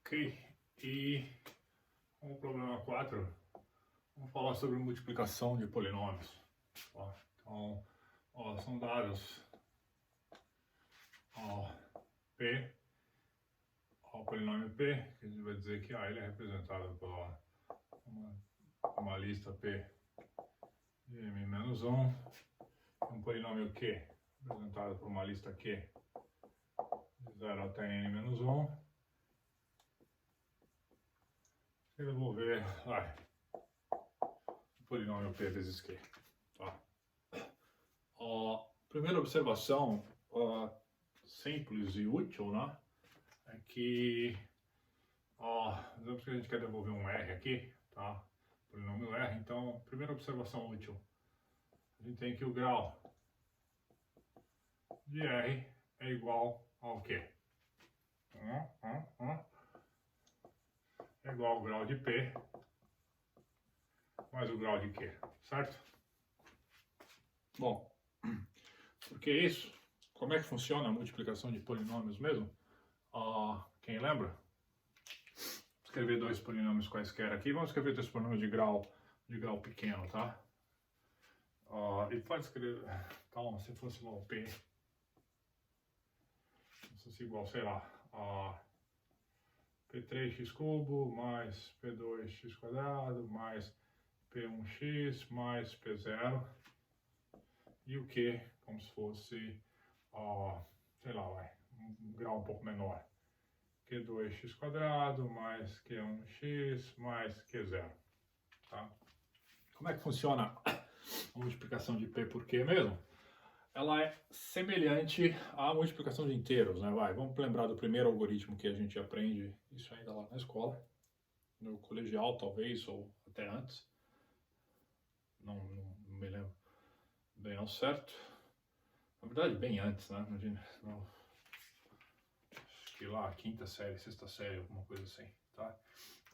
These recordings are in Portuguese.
Ok, e como problema 4, vamos falar sobre multiplicação de polinômios. Então, são dados P, o polinômio P, que a gente vai dizer que ele é representado por uma lista P de m-1, um polinômio Q, representado por uma lista Q de 0 até n-1. Eu vou ver o polinômio P vezes Q. Tá? Primeira observação simples e útil, né? É que digamos que a gente quer devolver um R aqui, tá? Polinômio R. Então, primeira observação útil, a gente tem que o grau de R é igual ao quê? É igual ao grau de P mais o grau de Q, certo? Bom, porque isso, como é que funciona a multiplicação de polinômios mesmo? Quem lembra? Escrever dois polinômios quaisquer aqui. Vamos escrever dois polinômios de grau pequeno, tá? E pode escrever, então, se fosse igual a P, se fosse igual, sei lá, P3x cubo mais P2x quadrado mais P1x mais P0 e o Q como se fosse, sei lá, um grau um pouco menor. Q2x quadrado mais Q1x mais Q0, tá? Como é que funciona a multiplicação de P por Q mesmo? Ela é semelhante à multiplicação de inteiros, né? Vamos lembrar do primeiro algoritmo que a gente aprende, isso ainda lá na escola, no colegial talvez, ou até antes. Não me lembro bem ao certo. Na verdade, bem antes, né? Imagina, acho que lá, quinta série, sexta série, alguma coisa assim, tá?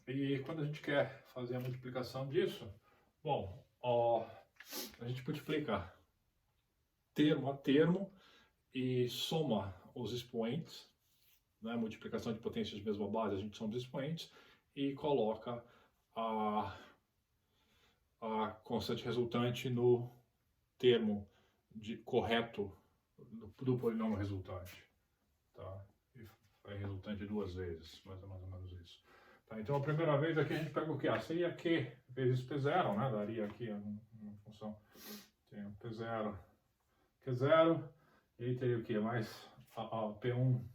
E quando a gente quer fazer a multiplicação disso, bom, a gente multiplica termo a termo e soma os expoentes, né? Multiplicação de potências de mesma base, a gente soma os expoentes e coloca a constante resultante no termo correto do polinômio resultante, tá? E foi resultante duas vezes, mais ou menos isso. Tá, então a primeira vez aqui a gente pega o que? Seria Q vezes P0, né? Daria aqui uma função, tem o P0, Q0, e aí teria o que? Mais P1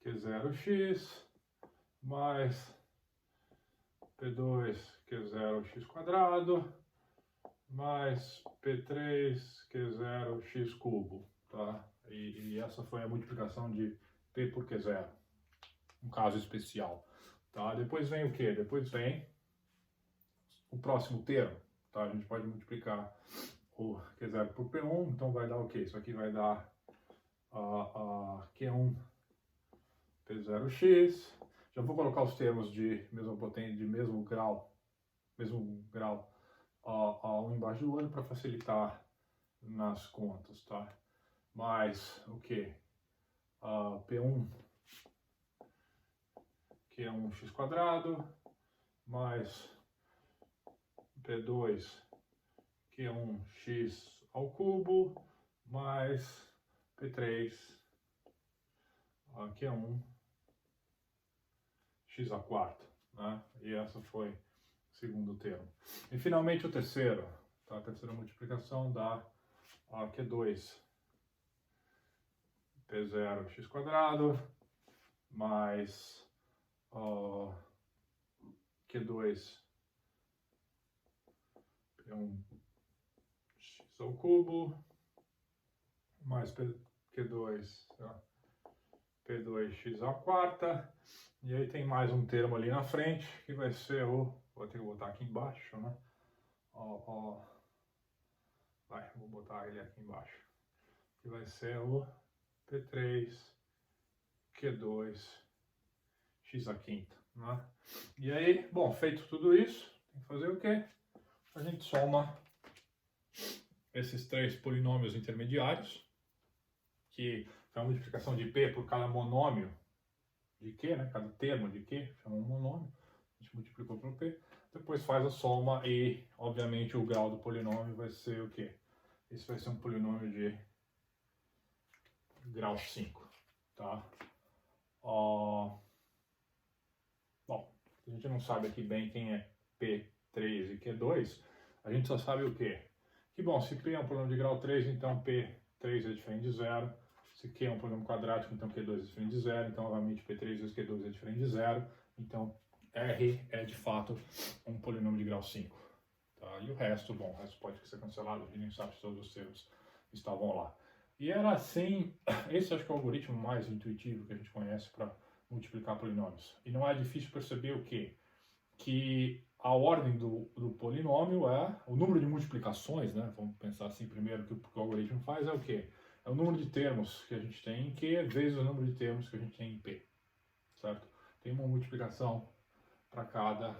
Q0x mais P2 Q0x quadrado mais P3 Q0x cubo, tá? E essa foi a multiplicação de P por Q0, um caso especial, tá? Depois vem o que? Depois vem o próximo termo, tá? A gente pode multiplicar o Q0 por P1, então vai dar o que? Isso aqui vai dar Q1 P0x. Já vou colocar os termos de mesma potência, de mesmo grau um embaixo do outro para facilitar nas contas, tá? Mais o que? P1 que é 1x quadrado mais P2 que é 1x ao cubo mais P3 que é 1x à quarta, né? E essa foi o segundo termo. E finalmente o terceiro, tá? A terceira multiplicação dá Q2 P0 x quadrado mais Q2 P1 x ao cubo mais Q2 P2x à quarta, e aí tem mais um termo ali na frente que vai ser vou ter que botar aqui embaixo, né? Vou botar ele aqui embaixo, que vai ser o P3 Q2 x à quinta, né? E aí, bom, feito tudo isso, tem que fazer o quê? A gente soma esses três polinômios intermediários, que é a multiplicação de P por cada monômio de Q, né? Cada termo de Q chama um monômio. A gente multiplicou pelo P. Depois faz a soma e, obviamente, o grau do polinômio vai ser o quê? Esse vai ser um polinômio de grau 5, tá? Bom, a gente não sabe aqui bem quem é P3 e Q2, a gente só sabe o quê? Que, bom, se P é um polinômio de grau 3, então P3 é diferente de zero. Se Q é um polinômio quadrático, então Q2 é diferente de zero. Então, obviamente, P3 vezes Q2 é diferente de zero. Então, R é, de fato, um polinômio de grau 5. Tá? E o resto, bom, o resto pode ser cancelado, a gente nem sabe se todos os termos estavam lá. E era assim, esse acho que é o algoritmo mais intuitivo que a gente conhece para multiplicar polinômios. E não é difícil perceber o quê? Que a ordem do polinômio é o número de multiplicações, né? Vamos pensar assim primeiro, que o algoritmo faz é o quê? É o número de termos que a gente tem em Q vezes o número de termos que a gente tem em P, certo? Tem uma multiplicação para cada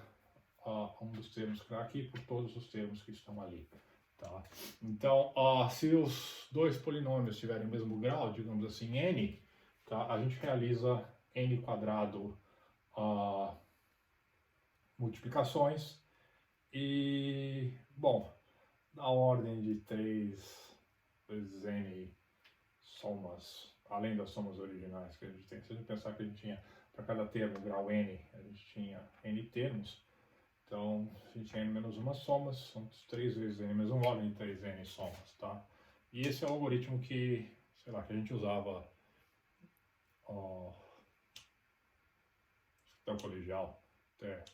um dos termos que está aqui por todos os termos que estão ali. Tá? Então, se os dois polinômios tiverem o mesmo grau, digamos assim, n, tá? A gente realiza n quadrado multiplicações e, bom, na ordem de 3 vezes n somas, além das somas originais que a gente tem. Se a gente pensar que a gente tinha, para cada termo, grau n, a gente tinha n termos, então a gente tinha n menos 1 somas, são 3 vezes n menos 1, ordem de 3n somas, tá? E esse é o algoritmo que, sei lá, que a gente usava até o colegial, até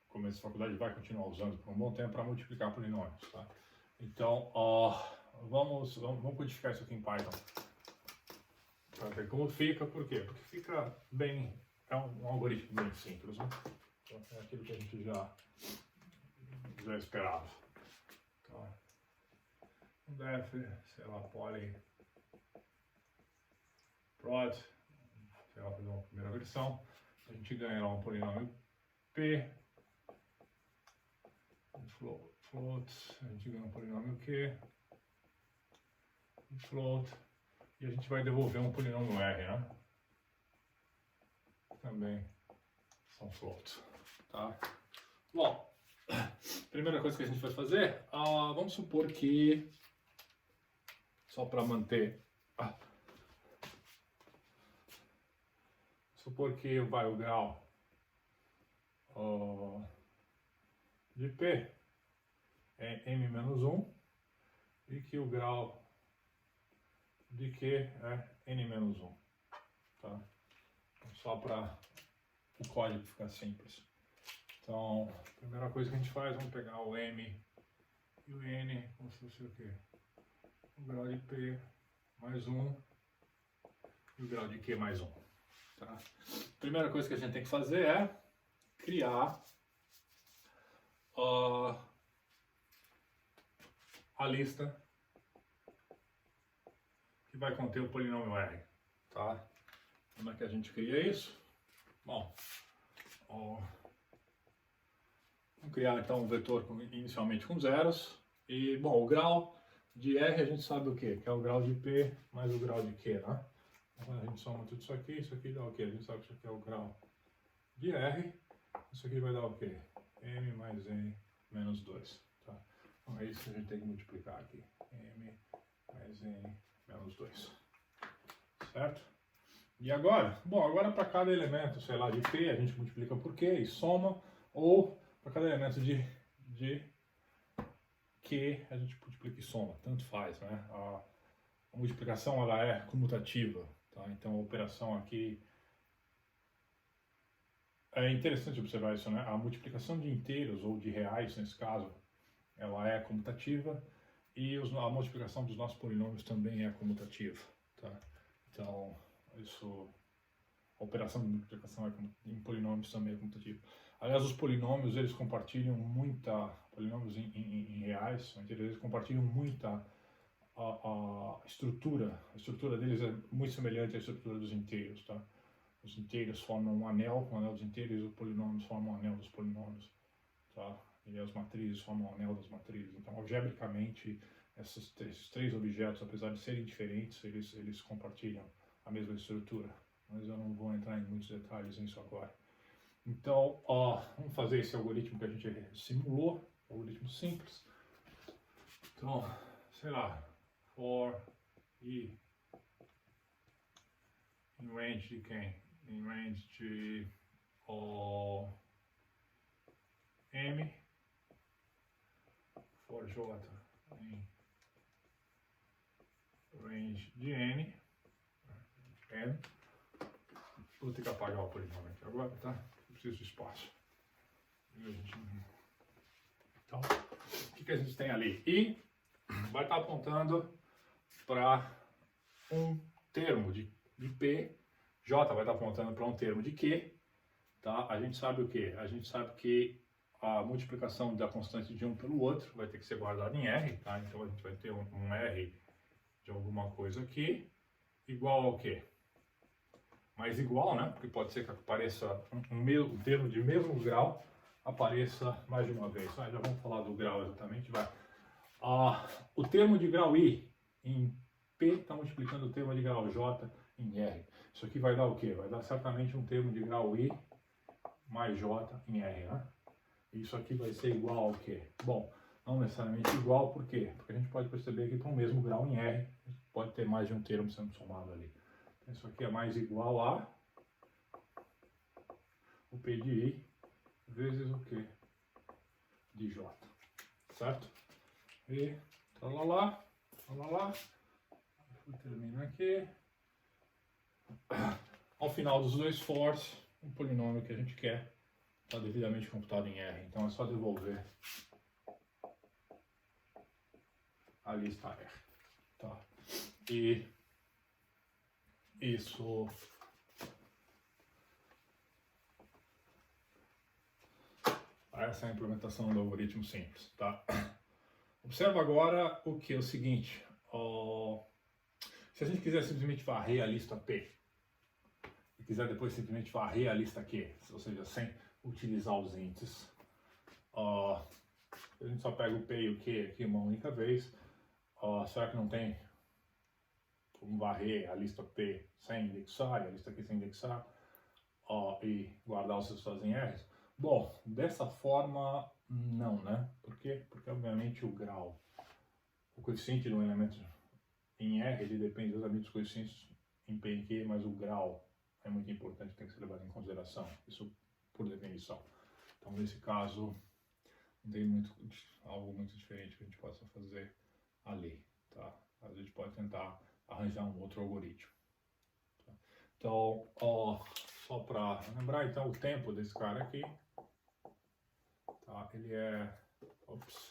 começo da faculdade, vai continuar usando por um bom tempo para multiplicar polinômios, tá? Então, vamos codificar isso aqui em Python para ver como fica. Por quê? Porque fica bem, é um algoritmo bem simples, né? Então, é aquilo que a gente já esperava. Então, um def, sei lá, poly prod, sei lá, fazer uma primeira versão, a gente ganha lá um polinômio P, float, a gente ganha um polinômio Q, float, e a gente vai devolver um polinômio R, né? Também são floats, tá? Bom, primeira coisa que a gente vai fazer, vamos supor que, só para manter, supor que vai o grau de P é m menos 1 e que o grau de Q é n menos 1, tá? Então, só para o código ficar simples. Então, a primeira coisa que a gente faz, vamos pegar o m e o n, como se fosse o quê? O grau de P mais 1 e o grau de Q mais 1. Tá? Primeira coisa que a gente tem que fazer é criar a lista que vai conter o polinômio R. Tá? Como é que a gente cria isso? Bom, vamos criar então um vetor inicialmente com zeros. E, bom, o grau de R a gente sabe o quê? Que é o grau de P mais o grau de Q, né? Então, a gente soma tudo isso aqui dá o quê? A gente sabe que isso aqui é o grau de R, isso aqui vai dar o quê? M mais N menos 2, tá? Então é isso que a gente tem que multiplicar aqui, M mais N menos 2, certo? E agora? Bom, agora para cada elemento, sei lá, de P, a gente multiplica por Q e soma, ou para cada elemento de Q, a gente multiplica e soma, tanto faz, né? A multiplicação, ela é comutativa, tá? Então a operação aqui, é interessante observar isso, né? A multiplicação de inteiros, ou de reais nesse caso, ela é comutativa, e a multiplicação dos nossos polinômios também é comutativa, tá? Então, a operação de multiplicação em polinômios também é comutativa. Aliás, os polinômios, eles compartilham polinômios em reais, eles compartilham muita a estrutura deles é muito semelhante à estrutura dos inteiros, tá? Os inteiros formam um anel dos inteiros, e os polinômios formam um anel dos polinômios, tá? E as matrizes formam um anel das matrizes. Então, algebricamente, esses três objetos, apesar de serem diferentes, eles compartilham a mesma estrutura, mas eu não vou entrar em muitos detalhes nisso agora. Então, ó, vamos fazer esse algoritmo que a gente simulou, algoritmo simples. Então, sei lá, for i em range de quem? Em range de m, for j em range de n. Vou ter que apagar o polinômio aqui agora, tá? Eu preciso de espaço. Então, o que a gente tem ali? I vai estar apontando para um termo de P, J vai estar apontando para um termo de Q, tá? A gente sabe o que? A gente sabe que a multiplicação da constante de um pelo outro vai ter que ser guardada em R, tá? Então a gente vai ter um R de alguma coisa aqui, igual ao quê? Mas igual, né? Porque pode ser que apareça um termo de mesmo grau, apareça mais de uma vez. Já vamos falar do grau exatamente, vai. O termo de grau I em P está multiplicando o termo de grau J em R. Isso aqui vai dar o quê? Vai dar certamente um termo de grau I mais J em R, né? Isso aqui vai ser igual ao quê? Bom, não necessariamente igual, por quê? Porque a gente pode perceber que para o mesmo grau em R, pode ter mais de um termo sendo somado ali. Então, isso aqui é mais igual a o P de I vezes o quê? De J, certo? E tralalá, tralalá, termina aqui. Ao final dos dois fors, o polinômio que a gente quer está devidamente computado em R. Então é só devolver a lista R. Tá? E isso essa é a implementação do algoritmo simples. Tá? Observa agora o que é o seguinte. Se a gente quiser simplesmente varrer a lista P e quiser depois simplesmente varrer a lista Q, ou seja, sem utilizar os índices, a gente só pega o P e o Q aqui uma única vez. Será que não tem como varrer a lista P sem indexar e a lista Q sem indexar e guardar os resultados em R? Bom, dessa forma não, né? Por quê? Porque obviamente o grau, o coeficiente de um elemento em R, ele depende exatamente dos coeficientes em P e Q, mas o grau é muito importante, tem que ser levado em consideração, isso por definição. Então, nesse caso, não tem algo muito diferente que a gente possa fazer ali, tá? A gente pode tentar arranjar um outro algoritmo. Tá? Então, só para lembrar, então, o tempo desse cara aqui, tá? Ele é... Ops.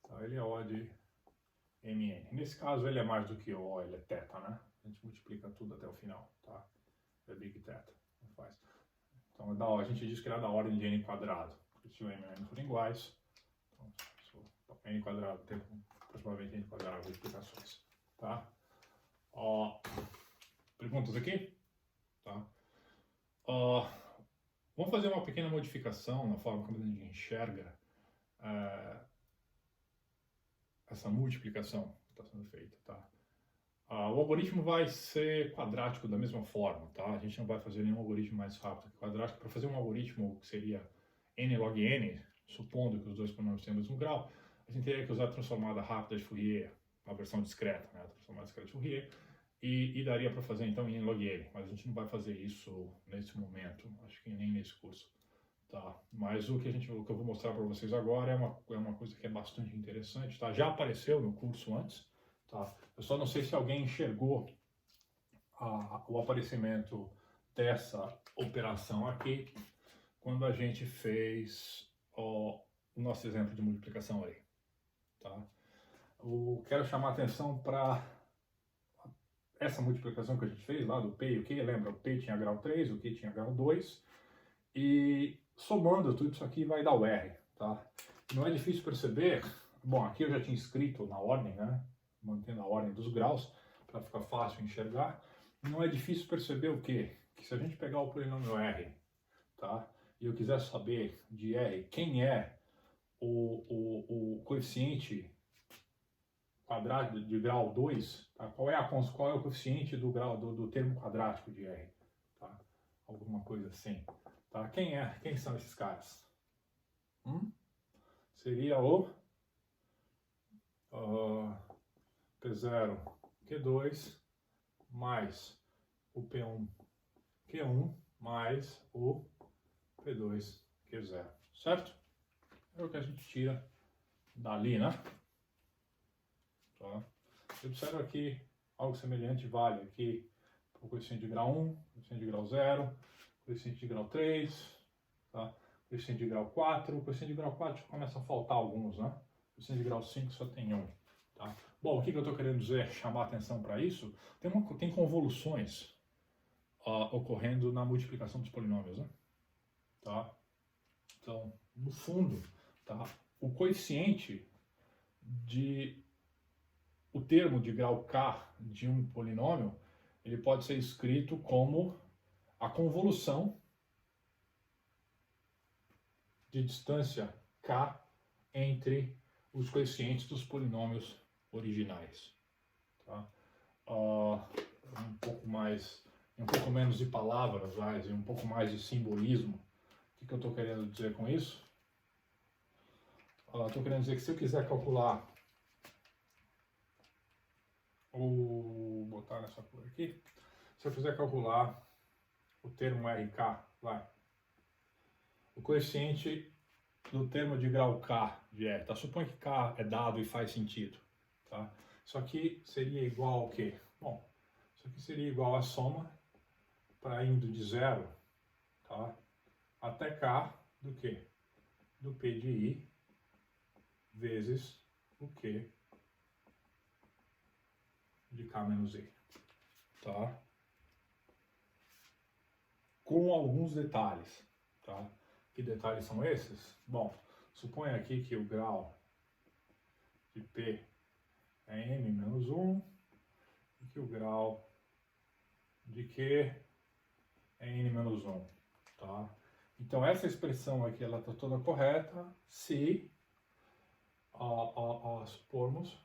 Tá? Ele é O de MN. Nesse caso, ele é mais do que O, ele é θ, né? A gente multiplica tudo até o final, tá? É big θ, não faz. Então, a gente diz que ele é da ordem de n quadrado. Se o m e o n forem iguais, então, n quadrado tem aproximadamente n quadrado de multiplicações, tá? Perguntas aqui? Tá? Vamos fazer uma pequena modificação na forma como a gente enxerga essa multiplicação que está sendo feita, tá? O algoritmo vai ser quadrático da mesma forma, tá? A gente não vai fazer nenhum algoritmo mais rápido que quadrático. Para fazer um algoritmo que seria n log n, supondo que os dois polinômios tenham o mesmo grau, a gente teria que usar a transformada rápida de Fourier, a versão discreta, né? A transformada discreta de Fourier, e daria para fazer então em n log n, mas a gente não vai fazer isso nesse momento, acho que nem nesse curso. Tá? Mas o que eu vou mostrar para vocês agora é uma coisa que é bastante interessante, tá? Já apareceu no curso antes, tá? Eu só não sei se alguém enxergou o aparecimento dessa operação aqui quando a gente fez o nosso exemplo de multiplicação aí, tá? Eu quero chamar a atenção para essa multiplicação que a gente fez lá do P e o Q. Lembra, o P tinha grau 3, o Q tinha grau 2, e somando tudo isso aqui vai dar o R, tá? Não é difícil perceber, bom, aqui eu já tinha escrito na ordem, né? Mantendo a ordem dos graus, para ficar fácil enxergar. Não é difícil perceber o quê? Que se a gente pegar o polinômio R, tá? E eu quiser saber de R quem é o coeficiente quadrado de grau 2, tá? Qual é o coeficiente do grau do termo quadrático de R? Tá? Alguma coisa assim. Tá? Quem são esses caras? Seria o P0, Q2 mais o P1, Q1 mais o P2, Q0, certo? É o que a gente tira dali, né? Tá? Observa aqui, algo semelhante vale aqui o coeficiente de grau 1, coeficiente de grau 0, coeficiente de grau 3, tá? Coeficiente de grau 4, coeficiente de grau 4 começa a faltar alguns, né? Coeficiente de grau 5 só tem um, tá? Bom, o que eu estou querendo dizer, chamar atenção para isso, tem convoluções ocorrendo na multiplicação dos polinômios, né? Tá? Então, no fundo, tá? O coeficiente o termo de grau k de um polinômio, ele pode ser escrito como a convolução de distância k entre os coeficientes dos polinômios originais. Tá? Um pouco menos de palavras, e um pouco mais de simbolismo. O que eu estou querendo dizer com isso? Estou querendo dizer que se eu quiser calcular, vou botar nessa cor aqui, se eu quiser calcular o termo RK, o coeficiente do termo de grau K de R, tá? Suponha que K é dado e faz sentido, tá? Isso aqui seria igual ao quê? Bom, isso aqui seria igual a soma para indo de 0, tá? Até K do quê? Do P de I vezes o Q de K menos I, tá? Com alguns detalhes, tá? Que detalhes são esses? Bom, suponha aqui que o grau de P é M menos 1 e que o grau de Q é N menos 1, tá? Então essa expressão aqui, ela está toda correta se supormos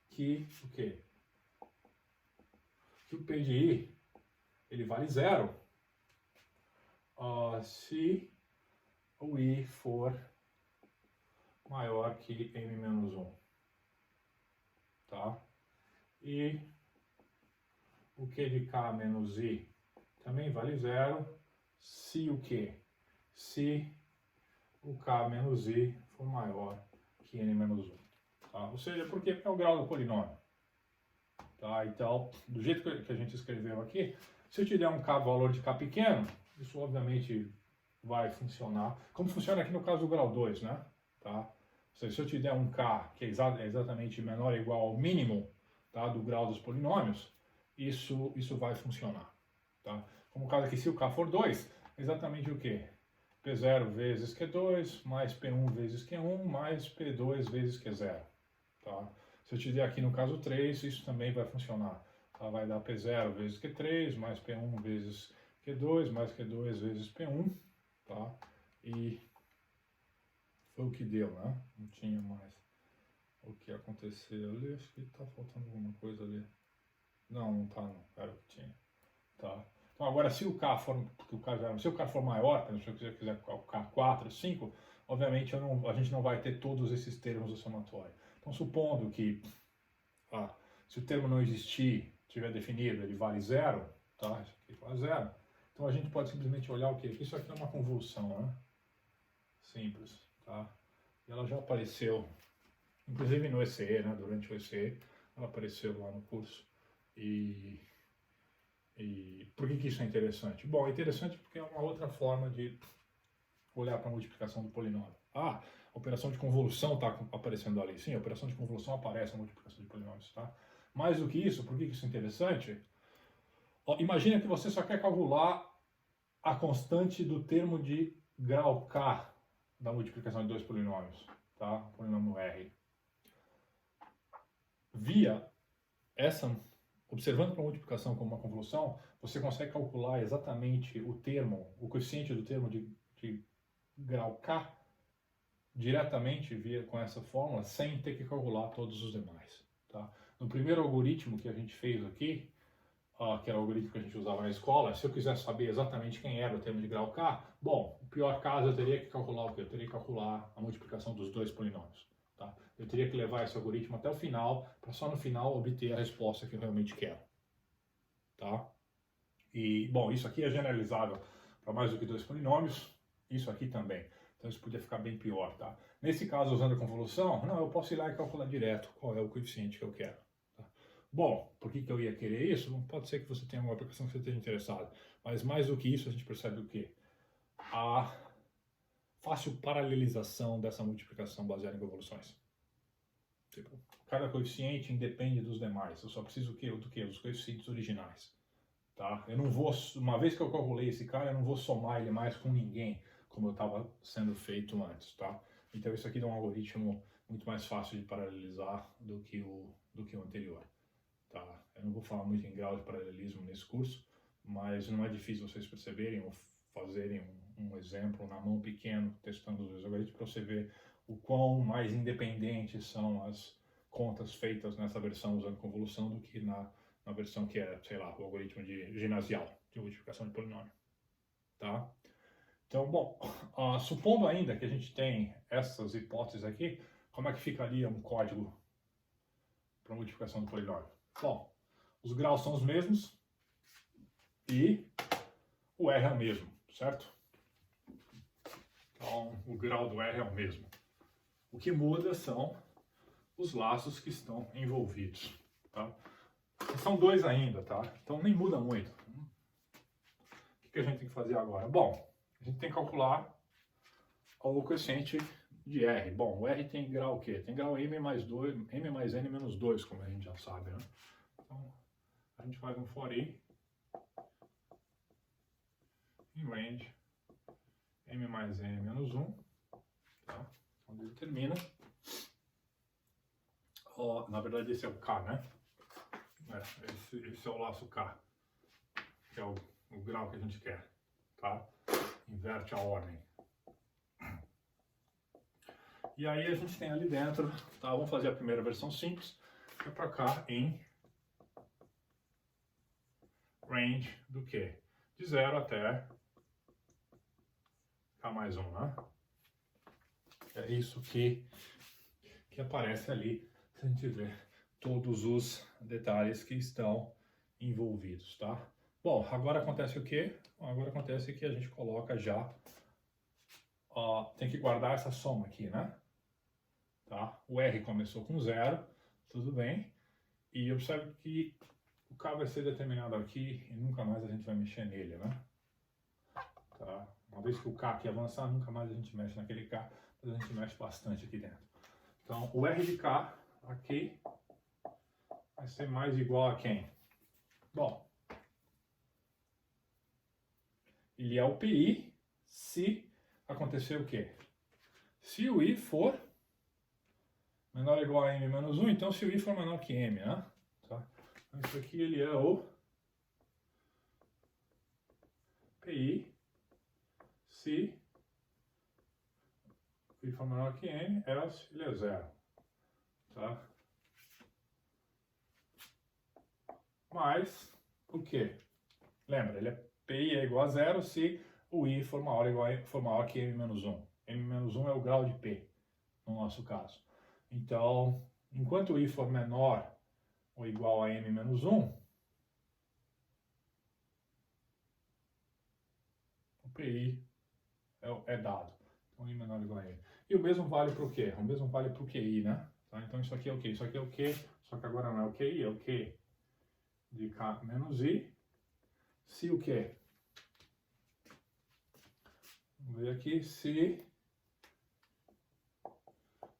que o quê? Que o P de I, ele vale 0 se o I for maior que M menos 1, tá? E o Q de K menos I também vale 0 se o quê? Se o K menos I for maior que N menos 1. Tá? Ou seja, porque é o grau do polinômio. Tá? Então, do jeito que a gente escreveu aqui, se eu te der um K, valor de K pequeno, isso obviamente vai funcionar, como funciona aqui no caso do grau 2, né? Tá? Ou seja, se eu te der um K que é exatamente menor ou igual ao mínimo, tá, do grau dos polinômios, isso vai funcionar. Tá? Como o caso aqui, se o K for 2, exatamente o quê? P0 vezes Q2, mais P1 vezes Q1, mais P2 vezes Q0. Tá? Se eu te der aqui no caso 3, isso também vai funcionar. Tá? Vai dar P0 vezes Q3, mais P1 vezes Q2, mais Q2 vezes P1. Tá? E foi o que deu, né? Não tinha mais o que aconteceu ali. Acho que tá faltando alguma coisa ali. Não, não tá não. Era o que tinha. Tá? Então agora se o K for, se o K for maior, por exemplo, se eu quiser o K4, 5, obviamente a gente não vai ter todos esses termos do somatório. Então supondo que se o termo não existir, tiver definido, ele vale 0, tá? Isso aqui vale 0. Então a gente pode simplesmente olhar o quê? Isso aqui é uma convolução, né? Simples, tá? E ela já apareceu, inclusive no ECE, né? Durante o ECE, ela apareceu lá no curso. E por que isso é interessante? Bom, é interessante porque é uma outra forma de olhar para a multiplicação do polinômio. A operação de convolução está aparecendo ali. Sim, a operação de convolução aparece na multiplicação de polinômios, tá? Mais do que isso, por que isso é interessante? Imagina que você só quer calcular a constante do termo de grau K da multiplicação de dois polinômios, tá? O polinômio R. Observando para a multiplicação como uma convolução, você consegue calcular exatamente o coeficiente do termo de grau K diretamente com essa fórmula sem ter que calcular todos os demais. Tá? No primeiro algoritmo que a gente fez aqui, que era o algoritmo que a gente usava na escola, se eu quisesse saber exatamente quem era o termo de grau K, bom, no pior caso eu teria que calcular o quê? Eu teria que calcular a multiplicação dos dois polinômios. Tá? Eu teria que levar esse algoritmo até o final, para só no final obter a resposta que eu realmente quero. Tá? E, bom, isso aqui é generalizável para mais do que dois polinômios, isso aqui também. Então isso podia ficar bem pior, tá? Nesse caso, usando a convolução, não, eu posso ir lá e calcular direto qual é o coeficiente que eu quero. Tá? Bom, por que eu ia querer isso? Pode ser que você tenha uma aplicação que você esteja interessado. Mas mais do que isso, a gente percebe o quê? A fácil paralelização dessa multiplicação baseada em convoluções. Tipo, cada coeficiente independe dos demais. Eu só preciso do quê? Dos coeficientes originais. Tá? Eu não vou, uma vez que eu calculei esse cara, eu não vou somar ele mais com ninguém, como eu estava sendo feito antes, tá? Então isso aqui dá um algoritmo muito mais fácil de paralelizar do que o anterior, tá? Eu não vou falar muito em grau de paralelismo nesse curso, mas não é difícil vocês perceberem ou fazerem um exemplo na mão pequeno, testando os algoritmos, para você ver o quão mais independentes são as contas feitas nessa versão usando convolução do que na versão que é, sei lá, o algoritmo de ginasial, de multiplicação de polinômio, tá? Então, bom, supondo ainda que a gente tem essas hipóteses aqui, como é que ficaria um código para multiplicação do polinômio? Bom, os graus são os mesmos e o R é o mesmo, certo? Então, o grau do R é o mesmo. O que muda são os laços que estão envolvidos, tá? São dois ainda, tá? Então nem muda muito. O que a gente tem que fazer agora? Bom, a gente tem que calcular o coeficiente de R. Bom, o R tem grau o quê? Tem grau M mais 2, M mais N menos 2, como a gente já sabe, né? Então, a gente faz um for i em range M mais N menos 1, tá? Onde ele termina. Na verdade, esse é o K, né? Esse é o laço K, que é o grau que a gente quer, tá? Inverte a ordem. E aí a gente tem ali dentro, tá? Vamos fazer a primeira versão simples, que é para cá em range do quê? De 0 até K mais 1, né? É isso que aparece ali, se a gente ver todos os detalhes que estão envolvidos, tá? Bom, agora acontece o quê? Agora acontece que a gente coloca já, tem que guardar essa soma aqui, né? Tá? O R começou com 0, tudo bem. E observe que o K vai ser determinado aqui e nunca mais a gente vai mexer nele, né? Tá? Uma vez que o K aqui avançar, nunca mais a gente mexe naquele K, mas a gente mexe bastante aqui dentro. Então, o R de K aqui vai ser mais igual a quem? Bom, ele é o PI se acontecer o quê? Se o I for menor ou igual a M menos 1, então se o I for menor que M, né? Tá? Então, isso aqui ele é o PI se o I for menor que M, else ele é 0. Tá? Mas, o quê? Lembra, ele é PI é igual a 0 se o I for maior que M menos 1. M menos 1 é o grau de P, no nosso caso. Então, enquanto o I for menor ou igual a M menos 1, o PI é dado. Então, I menor ou igual a M. E o mesmo vale para o quê? O mesmo vale para o QI, né? Tá? Então, isso aqui é o quê? Isso aqui é o Q, só que agora não é o QI, é o Q de K menos I. Se o quê? Vamos ver aqui, se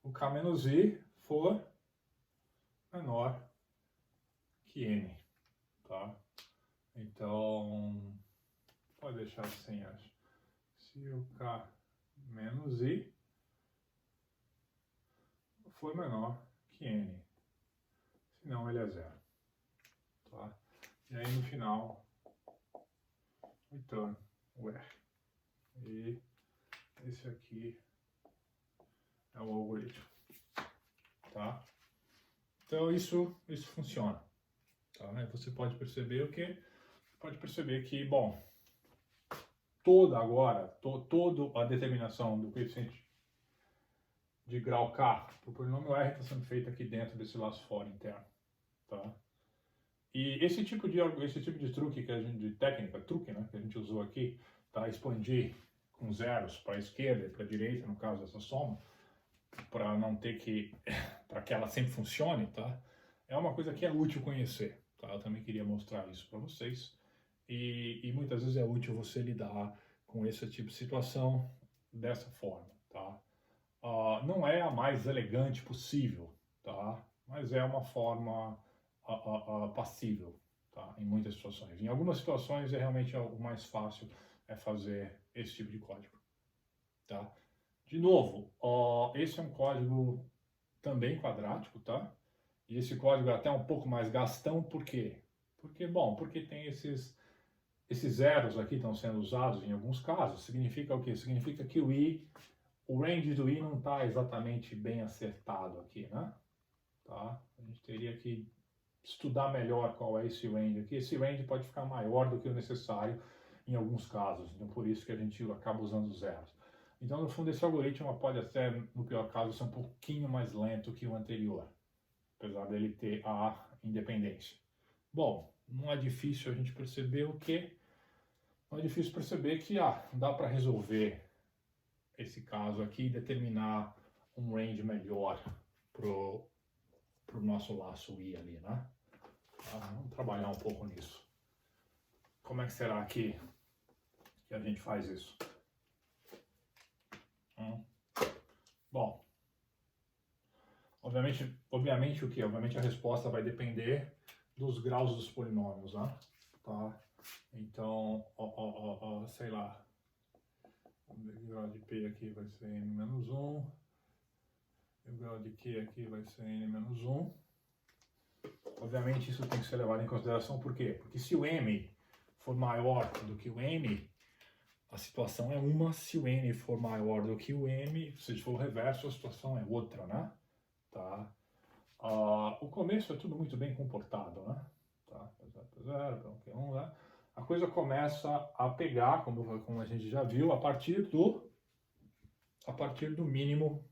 o K menos I for menor que N, tá? Então, pode deixar assim, acho. Se o K menos I for menor que N, senão ele é 0, tá? E aí no final, return o R. E esse aqui é o algoritmo, tá? Então isso funciona, tá? Aí você pode perceber o quê? Pode perceber que, bom, toda a determinação do coeficiente de grau K para o polinômio R está sendo feita aqui dentro desse laço for interno, tá? E esse tipo de truque que a gente, de técnica, truque, né, que a gente usou aqui, tá? Expandir com zeros para a esquerda e para a direita, no caso dessa soma, para não ter que, para que ela sempre funcione, tá? É uma coisa que é útil conhecer, tá? Eu também queria mostrar isso para vocês. E muitas vezes é útil você lidar com esse tipo de situação dessa forma, tá? Não é a mais elegante possível, tá? Mas é uma forma passível, tá? Em muitas situações. Em algumas situações é realmente o mais fácil é fazer esse tipo de código, tá? De novo, esse é um código também quadrático, tá? E esse código é até um pouco mais gastão, por quê? Porque tem esses zeros aqui estão sendo usados em alguns casos. Significa o quê? Significa que o range do i não está exatamente bem acertado aqui, né? Tá? A gente teria que estudar melhor qual é esse range aqui. Esse range pode ficar maior do que o necessário em alguns casos, então por isso que a gente acaba usando zeros. Então, no fundo, esse algoritmo pode até, no pior caso, ser um pouquinho mais lento que o anterior, apesar dele ter a independência. Bom, não é difícil a gente perceber o que? Não é difícil perceber que dá para resolver esse caso aqui e determinar um range melhor pro nosso laço i ali, né? Vamos trabalhar um pouco nisso. Como é que será que a gente faz isso? Bom, obviamente o que? Obviamente a resposta vai depender dos graus dos polinômios, né? Tá? Então, sei lá, o grau de P aqui vai ser n-1, e o grau de Q aqui vai ser n-1. Obviamente isso tem que ser levado em consideração, por quê? Porque se o m for maior do que o n, a situação é uma, se o n for maior do que o m, se for o reverso, a situação é outra, né? Tá? O começo é tudo muito bem comportado, né? Tá? 0, 1, né? A coisa começa a pegar, como a gente já viu, a partir do mínimo,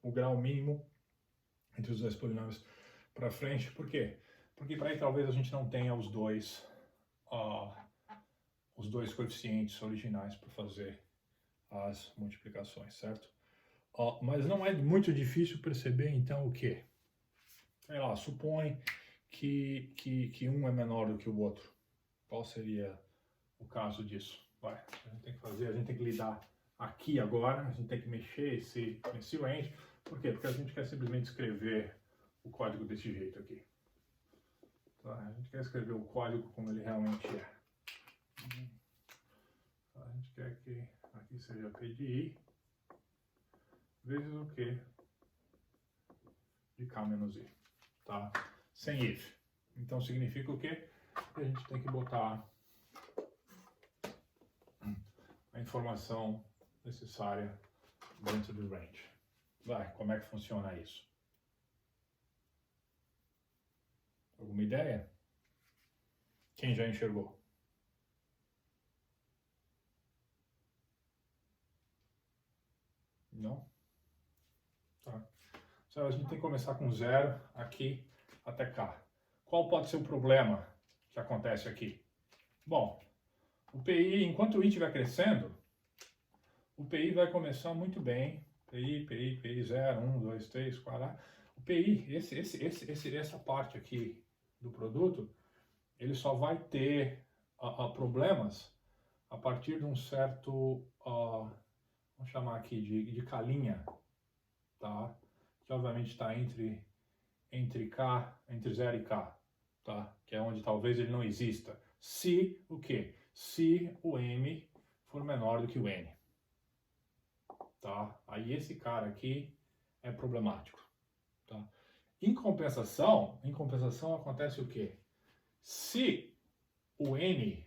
o grau mínimo entre os dois polinômios para frente. Por quê? Porque para aí talvez a gente não tenha os dois coeficientes originais para fazer as multiplicações, certo? Mas não é muito difícil perceber então o quê? Sei lá, supõe que um é menor do que o outro. Qual seria o caso disso? A gente tem que lidar aqui agora, a gente tem que mexer esse range. Por quê? Porque a gente quer simplesmente escrever o código desse jeito aqui. Tá? A gente quer escrever o código como ele realmente é. A gente quer que aqui seja P de I vezes o Q de K menos I. Tá? Sem if. Então significa o quê? Que a gente tem que botar a informação necessária dentro do range. Como é que funciona isso? Alguma ideia? Quem já enxergou? Não? Tá. Então, a gente tem que começar com 0 aqui até cá. Qual pode ser o problema que acontece aqui? Bom, o PI, enquanto o I estiver crescendo, o PI vai começar muito bem. PI 0, 1, 2, 3, 4. O PI, essa parte aqui do produto, ele só vai ter problemas a partir de um certo, vamos chamar aqui de calinha, tá? Que obviamente está entre 0 e K, tá? Que é onde talvez ele não exista. Se o quê? Se o M for menor do que o N. Tá? Aí esse cara aqui é problemático. Tá? Em compensação acontece o quê? Se o N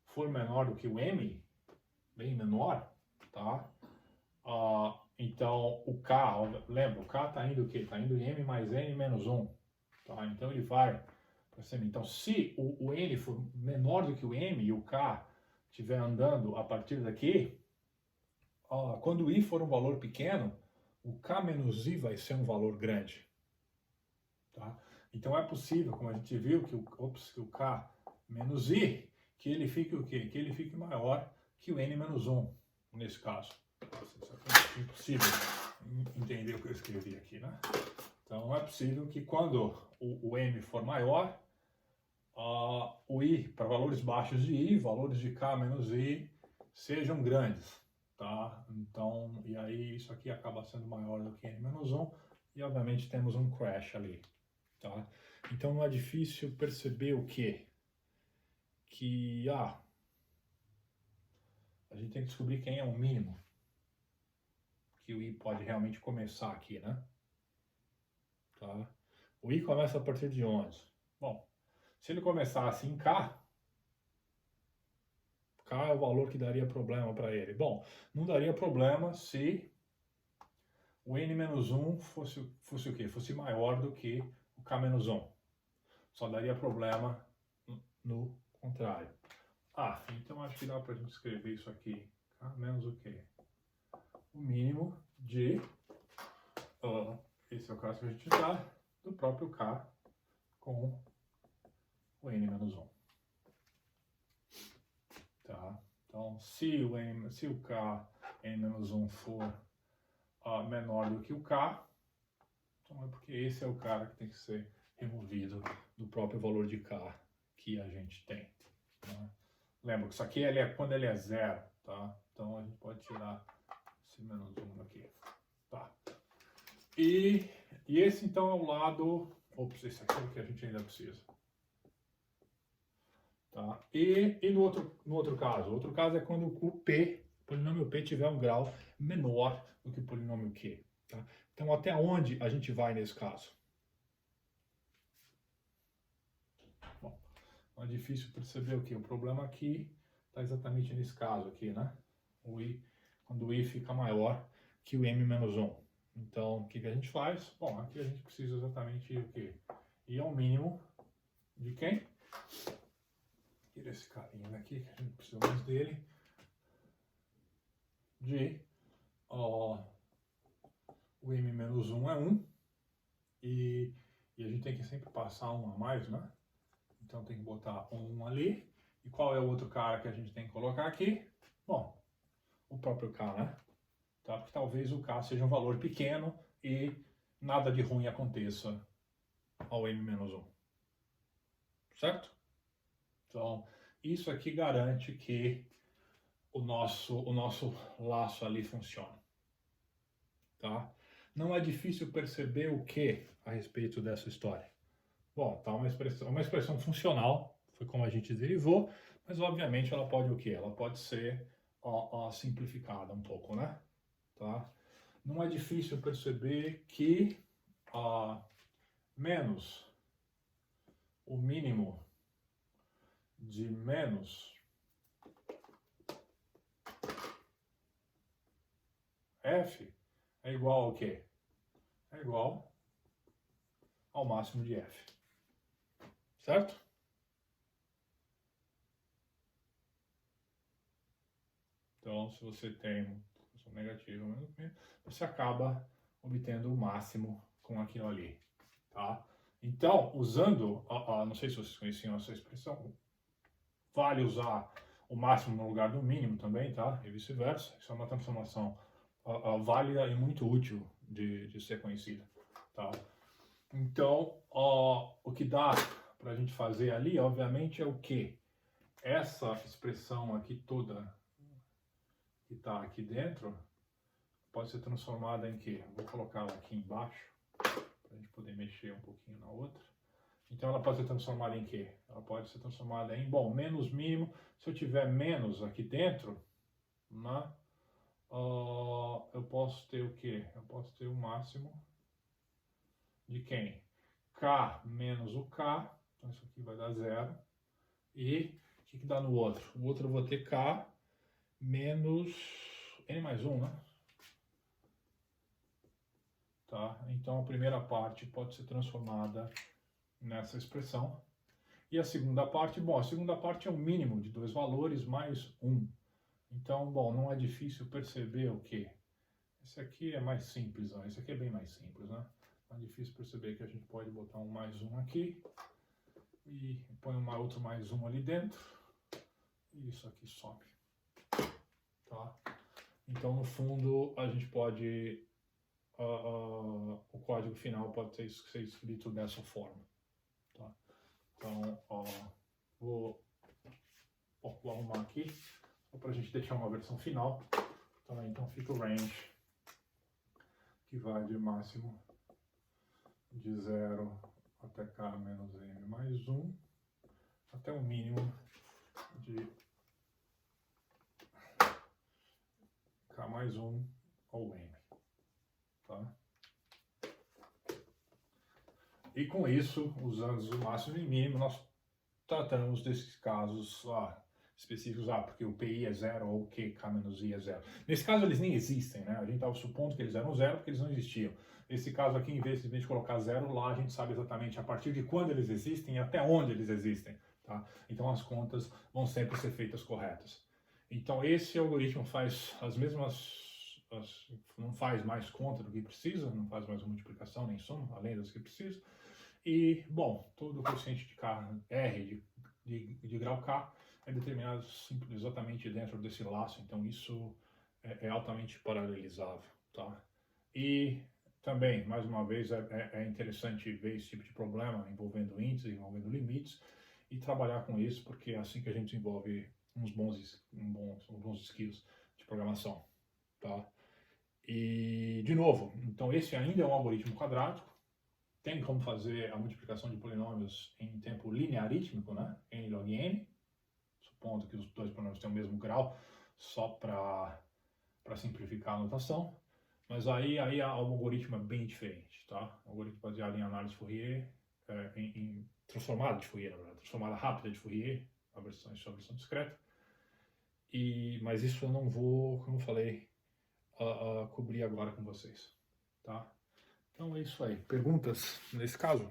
for menor do que o M, bem menor, tá? Então, o K, lembra, o K está indo o quê? Está indo em M mais N menos 1. Tá? Então, ele vai para cima. Então, se o N for menor do que o M e o K estiver andando a partir daqui, quando o I for um valor pequeno, o K menos I vai ser um valor grande. Tá? Então, é possível, como a gente viu, que o K menos I, que ele fique o quê? Que ele fique maior que o N menos 1, nesse caso. Isso aqui é impossível entender o que eu escrevi aqui, né? Então, é possível que quando o M for maior, o I, para valores baixos de I, valores de K menos I, sejam grandes, tá? Então, e aí isso aqui acaba sendo maior do que N menos 1, e obviamente temos um crash ali, tá? Então, não é difícil perceber o quê? Que, a gente tem que descobrir quem é o mínimo que o I pode realmente começar aqui, né? Tá? O I começa a partir de onde? Bom, se ele começasse em K, K é o valor que daria problema para ele. Bom, não daria problema se o N-1 fosse o quê? Fosse maior do que o K-1. Só daria problema no contrário. Então acho que dá para a gente escrever isso aqui. K menos o quê? O mínimo de... esse é o caso que a gente dá do próprio K com o N-1. Tá? Então, se o K N-1 for menor do que o K, então é porque esse é o cara que tem que ser removido do próprio valor de K que a gente tem. Tá? Lembra que isso aqui quando ele é zero, tá? Então a gente pode tirar esse menos 1 daqui. Tá? E esse então é o lado... esse aqui é o que a gente ainda precisa. Tá? E no outro caso? O outro caso é quando o polinômio P tiver um grau menor do que o polinômio Q. Tá? Então, até onde a gente vai nesse caso? Bom, não é difícil perceber o que? O problema aqui está exatamente nesse caso aqui, né? Quando o I fica maior que o M menos 1. Então, o que a gente faz? Bom, aqui a gente precisa exatamente o quê? I ao mínimo de quem? Tira esse carinha daqui, que a gente precisa mais dele. De o M menos 1 é 1. E a gente tem que sempre passar um a mais, né? Então tem que botar um ali. E qual é o outro cara que a gente tem que colocar aqui? Bom, o próprio K, né? Tá? Porque talvez o K seja um valor pequeno e nada de ruim aconteça ao M menos 1. Certo? Então, isso aqui garante que o nosso laço ali funciona. Tá? Não é difícil perceber o que a respeito dessa história. Bom, tá uma expressão funcional, foi como a gente derivou, mas obviamente ela pode o quê? Ela pode ser simplificada um pouco, né? Tá? Não é difícil perceber que menos o mínimo de menos f é igual ao quê? É igual ao máximo de f. Certo? Então, se você tem função negativa, você acaba obtendo o máximo com aquilo ali. Tá? Então, usando, não sei se vocês conheciam essa expressão, vale usar o máximo no lugar do mínimo também, tá? E vice-versa. Isso é uma transformação válida e muito útil de ser conhecida, tá? Então, o que dá para a gente fazer ali, obviamente, é o que? Essa expressão aqui toda que está aqui dentro pode ser transformada em quê? Vou colocar ela aqui embaixo para a gente poder mexer um pouquinho na outra. Então ela pode ser transformada em quê? Ela pode ser transformada em, bom, menos mínimo. Se eu tiver menos aqui dentro, né, eu posso ter o quê? Eu posso ter o máximo de quem? K menos o K. Então isso aqui vai dar zero. E o que dá no outro? O outro eu vou ter K menos N mais 1, né? tá? Então a primeira parte pode ser transformada nessa expressão. E a segunda parte, bom, a segunda parte é o mínimo de dois valores mais 1. Então, bom, não é difícil perceber o quê? Esse aqui é mais simples, ó. Esse aqui é bem mais simples, né? Não é difícil perceber que a gente pode botar um mais 1 aqui e põe um outro mais 1 ali dentro e isso aqui some, tá? Então, no fundo, a gente pode, o código final pode ser escrito dessa forma, tá? Então, vou arrumar aqui, só para a gente deixar uma versão final. Então fica o range, que vai de máximo de 0 até k menos m mais 1, até o mínimo de k mais 1 ou m, tá? E com isso, usando o máximo e mínimo, nós tratamos desses casos específicos, porque o PI é 0 ou que K menos I é 0. Nesse caso, eles nem existem, né? A gente estava supondo que eles eram 0 porque eles não existiam. Nesse caso aqui, em vez de colocar 0 lá, a gente sabe exatamente a partir de quando eles existem e até onde eles existem, tá? Então as contas vão sempre ser feitas corretas. Então esse algoritmo faz as mesmas... não faz mais conta do que precisa, não faz mais multiplicação nem soma, além das que precisa. E, bom, todo o coeficiente de K, R de grau K é determinado exatamente dentro desse laço, então isso é altamente paralelizável, tá? E também, mais uma vez, é interessante ver esse tipo de problema envolvendo índices, envolvendo limites, e trabalhar com isso, porque é assim que a gente desenvolve uns bons skills de programação, tá? E, de novo, então esse ainda é um algoritmo quadrático, tem como fazer a multiplicação de polinômios em tempo linearítmico, né? N log n, supondo que os dois polinômios têm o mesmo grau, só para simplificar a notação. Mas aí o algoritmo é bem diferente, tá? O algoritmo baseado em análise de Fourier, em transformada de Fourier, na verdade, transformada rápida de Fourier, a versão discreta. Mas isso eu não vou, como eu falei, cobrir agora com vocês, tá? Então é isso aí. Perguntas nesse caso?